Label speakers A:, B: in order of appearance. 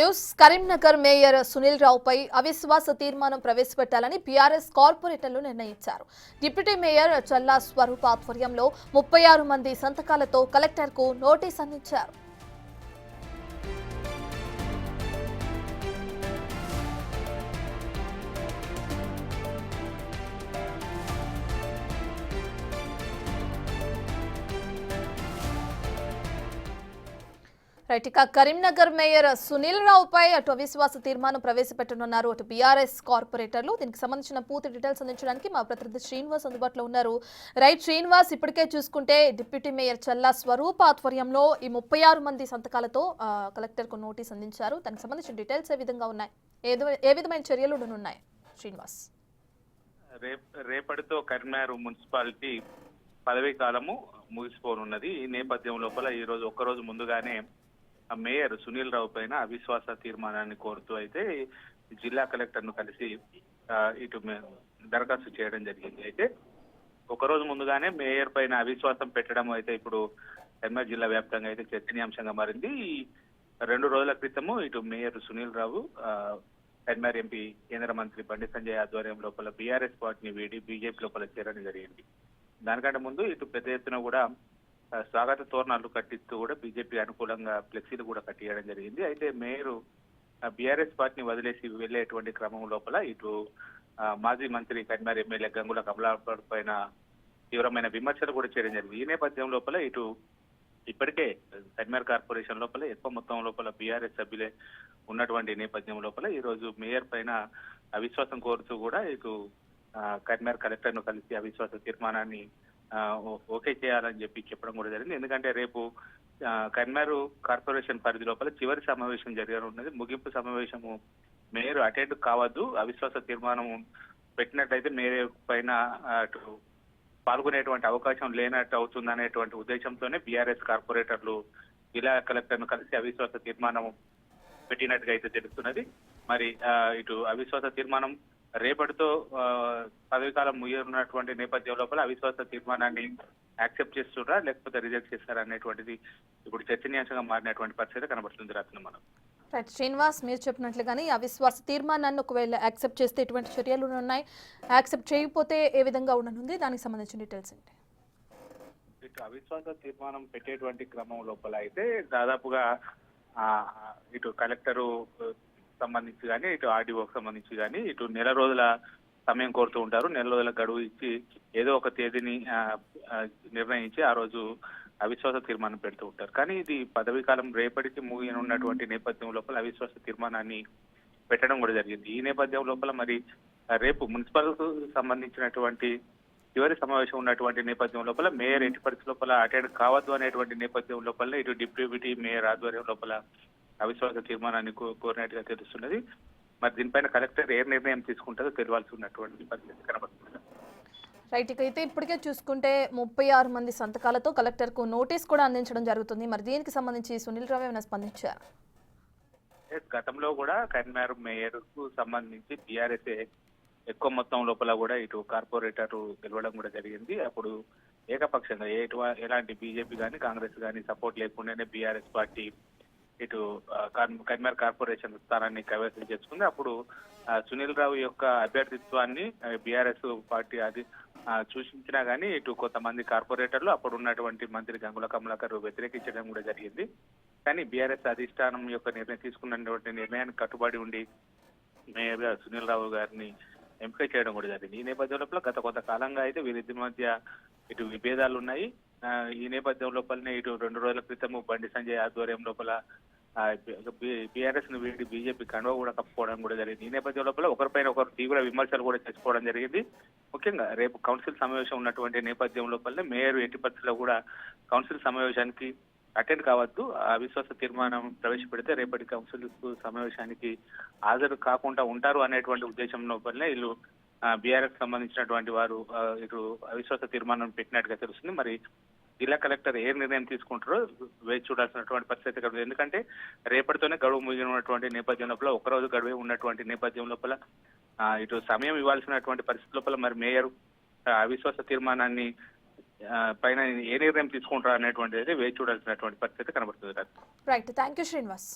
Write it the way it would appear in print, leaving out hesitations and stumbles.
A: News Karimnagar mayor Sunil రావుపై అవిశ్వాస తీర్మానం ప్రవేశపెట్టాలని BRS కార్పొరేటర్లు నిర్ణయించారు. డిప్యూటీ మేయర్ చల్లా స్వరూప్ ఆధ్వర్యంలో 36 మంది సంతకాలతో కలెక్టర్కు నోటీస్ అందించారు. ఇక కరీంనగర్ మేయర్ సునీల్ రావుపై అటు అవిశ్వాస తీర్మానం ప్రవేశపెట్టనున్నారు అటు బీఆర్ఎస్ కార్పొరేటర్లు. దీనికి సంబంధించిన పూర్తి డీటెయిల్స్ అందించడానికి మా ప్రతినిధి శ్రీనివాస్ అందుబాటులో ఉన్నారు. రైట్ శ్రీనివాస్, ఇప్పటికే చూసుకుంటే డిప్యూటీ మేయర్ చల్లా స్వరూప్ ఆధ్వర్యంలో ఈ 36 మంది సంతకాలతో కలెక్టర్కు నోటీస్ అందించారు. దానికి సంబంధించిన డీటెయిల్స్ ఏ విధంగా ఉన్నాయి, ఏ విధమైన చర్యలు ఉన్నాయి శ్రీనివాస్?
B: రేపటితో కరీంనగర్ మున్సిపాలిటీ పదవీ కాలము ముగిసిపోనున్నది. ఈ నేపథ్యం లోపల ఈ రోజు ఒక్కరోజు ముందుగానే మేయర్ సునీల్ రావు పైన అవిశ్వాస తీర్మానాన్ని కోరుతూ అయితే జిల్లా కలెక్టర్ ను కలిసి ఇటు దరఖాస్తు చేయడం జరిగింది. అయితే ఒకరోజు ముందుగానే మేయర్ పైన అవిశ్వాసం పెట్టడం అయితే ఇప్పుడు కరీంనగర్ జిల్లా వ్యాప్తంగా అయితే చర్చనీయాంశంగా మారింది. 2 రోజుల క్రితము ఇటు మేయర్ సునీల్ రావు కరీంనగర్ ఎంపీ కేంద్ర మంత్రి బండి సంజయ్ ఆధ్వర్యం లోపల బీఆర్ఎస్ పార్టీని వీడి బీజేపీ లోపల చేరడం జరిగింది. దానికంటే ముందు ఇటు పెద్ద ఎత్తున కూడా స్వాగత తోరణాలు కట్టిస్తూ కూడా బీజేపీ అనుకూలంగా ఫ్లెక్సీలు కూడా కట్టియడం జరిగింది. అయితే మేయర్ బీఆర్ఎస్ పార్టీని వదిలేసి వెళ్లేటువంటి క్రమం లోపల ఇటు మాజీ మంత్రి కరీంనగర్ ఎమ్మెల్యే గంగుల కమలాకర్ పైన తీవ్రమైన విమర్శలు కూడా చేయడం జరిగింది. ఈ నేపథ్యం లోపల ఇటు ఇప్పటికే కరీంనగర్ కార్పొరేషన్ లోపల ఎక్కువ మొత్తం లోపల బీఆర్ఎస్ సభ్యులే ఉన్నటువంటి నేపథ్యం లోపల ఈ రోజు మేయర్ పైన అవిశ్వాసం కోరుతూ కూడా ఇటు కరీంనగర్ కలెక్టర్ ను కలిసి అవిశ్వాస తీర్మానాన్ని ఓకే చేయాలని చెప్పడం కూడా జరిగింది. ఎందుకంటే రేపు కరీంనగర్ కార్పొరేషన్ పరిధి లోపల చివరి సమావేశం జరగనున్నది. ముగింపు సమావేశము మేయర్ అటెండ్ కావద్దు, అవిశ్వాస తీర్మానం పెట్టినట్లయితే మేయర్ పైన అటు పాల్గొనేటువంటి అవకాశం లేనట్టు అవుతుంది అనేటువంటి ఉద్దేశంతోనే బీఆర్ఎస్ కార్పొరేటర్లు జిల్లా కలెక్టర్ ను కలిసి అవిశ్వాస తీర్మానం పెట్టినట్టుగా అయితే తెలుస్తున్నది. మరి ఇటు అవిశ్వాస తీర్మానం రేపటితో పదవీకాలం ముగియనున్నటువంటి నేపథ్యం లోపల అవిశ్వాస తీర్మానాన్ని యాక్సెప్ట్ చేస్తున్నారా లేకపోతే రిజెక్ట్ చేస్తారా అనేటువంటిది ఇప్పుడు చర్చనీయాంశంగా మారినటువంటి పరిస్థితి కనబడుతుంది. రాత్రి మనం
A: శ్రీనివాస్, మీరు చెప్పినట్లుగానే అవిశ్వాస తీర్మానాన్ని ఒకవేళ యాక్సెప్ట్ చేస్తే ఎటువంటి చర్యలు ఉన్నాయి, యాక్సెప్ట్ చేయకపోతే ఏ విధంగా ఉండనుంది, దానికి సంబంధించిన డీటెయిల్స్ ఏంటి?
B: ఇటు అవిశ్వాస తీర్మానం పెట్టేటువంటి క్రమం లోపల అయితే దాదాపుగా ఇటు కలెక్టరు సంబంధించి కానీ ఇటు ఆర్డీఓకి సంబంధించి కానీ ఇటు నెల రోజుల సమయం కోరుతూ ఉంటారు. నెల రోజుల గడువు ఇచ్చి ఏదో ఒక తేదీని నిర్ణయించి ఆ రోజు అవిశ్వాస తీర్మానం పెడుతూ ఉంటారు. కానీ ఇది పదవీ కాలం రేపటికి ముగియనున్నటువంటి నేపథ్యం లోపల అవిశ్వాస తీర్మానాన్ని పెట్టడం కూడా జరిగింది. ఈ నేపథ్యం లోపల మరి రేపు మున్సిపల్ సంబంధించినటువంటి చివరి సమావేశం ఉన్నటువంటి నేపథ్యం లోపల మేయర్ ఎట్టి పరిస్థితి లోపల అటెండ్ కావద్దు అనేటువంటి నేపథ్యం లోపల ఇటు డిప్యూటీ మేయర్ ఆధ్వర్యం లోపల అవిశ్వాస తీర్మానాన్ని కోరినట్టుగా తెలుస్తున్నది. మరి దీనిపైన కలెక్టర్ ఏ నిర్ణయం తీసుకుంటారో తెలియాల్సి ఉన్నటువంటి పరిస్థితి కనబడుతుంది.
A: రైట్, అయితే ఇప్పటికే చూసుకుంటే 36 మంది సంతకాలతో కలెక్టర్కు నోటీస్ కూడా అందించడం జరుగుతుంది. మరి దీనికి సంబంధించి సునీల్ రావు ఏమైనా స్పందించారు?
B: గతంలో కూడా కరీంనగర్ మేయర్ కు సంబంధించి టీఆర్ఎస్ ఎక్కువ మొత్తం లోపల కూడా ఇటు కార్పొరేటర్ గెలవడం కూడా జరిగింది. అప్పుడు ఏకపక్షంగా ఎలాంటి బీజేపీ కానీ కాంగ్రెస్ కానీ సపోర్ట్ లేకుండానే బీఆర్ఎస్ పార్టీ ఇటు కరీంనగర్ కార్పొరేషన్ స్థానాన్ని కైవసం చేసుకుంది. అప్పుడు సునీల్ రావు యొక్క అభ్యర్థిత్వాన్ని బీఆర్ఎస్ పార్టీ అది సూచించినా గానీ ఇటు కొంతమంది కార్పొరేటర్లు అప్పుడు ఉన్నటువంటి మంత్రి గంగుల కమలాకర్ వ్యతిరేకించడం కూడా జరిగింది. కానీ బీఆర్ఎస్ అధిష్టానం యొక్క తీసుకున్నటువంటి నిర్ణయానికి కట్టుబడి ఉండి మేయర్ గా సునీల్ రావు గారిని ఎంపిక చేయడం కూడా జరిగింది. ఈ నేపథ్యం లోపల గత కొంతకాలంగా అయితే వీరిద్దరి మధ్య ఇటు విభేదాలు ఉన్నాయి. ఈ నేపథ్యం లోపలనే ఇటు 2 రోజుల క్రితము బండి సంజయ్ ఆధ్వర్యం లోపల బీఆర్ఎస్ ను వీడి బీజేపీ కండువా కూడా కప్పుకోవడం కూడా జరిగింది. ఈ నేపథ్యం లోపల ఒకరిపైన ఒకరు తీవ్ర విమర్శలు కూడా చేసుకోవడం జరిగింది. ముఖ్యంగా రేపు కౌన్సిల్ సమావేశం ఉన్నటువంటి నేపథ్యం లోపలనే మేయర్ ఎట్టి పరిస్థితుల్లో కూడా కౌన్సిల్ సమావేశానికి అటెండ్ కావద్దు, అవిశ్వాస తీర్మానం ప్రవేశపెడితే రేపటి కౌన్సిల్ సమావేశానికి హాజరు కాకుండా ఉంటారు అనేటువంటి ఉద్దేశం లోపలనే వీళ్ళు బీఆర్ఎస్ సంబంధించినటువంటి వారు ఇటు అవిశ్వాస తీర్మానం పెట్టినట్టుగా తెలుస్తుంది. మరి జిల్లా కలెక్టర్ ఏ నిర్ణయం తీసుకుంటారో వేచి చూడాల్సినటువంటి పరిస్థితి కలుగుతుంది. ఎందుకంటే రేపటితోనే గడువు ముగినటువంటి నేపథ్యం లోపల ఒకరోజు గడువే ఉన్నటువంటి నేపథ్యం లోపల ఇటు సమయం ఇవ్వాల్సినటువంటి పరిస్థితి లోపల మరి మేయర్ అవిశ్వాస తీర్మానాన్ని పైన ఏ నిర్ణయం తీసుకుంటారు అనేటువంటిది వేచి చూడాల్సినటువంటి పరిస్థితి కనబడుతుంది.
A: Right, thank you Srinivas.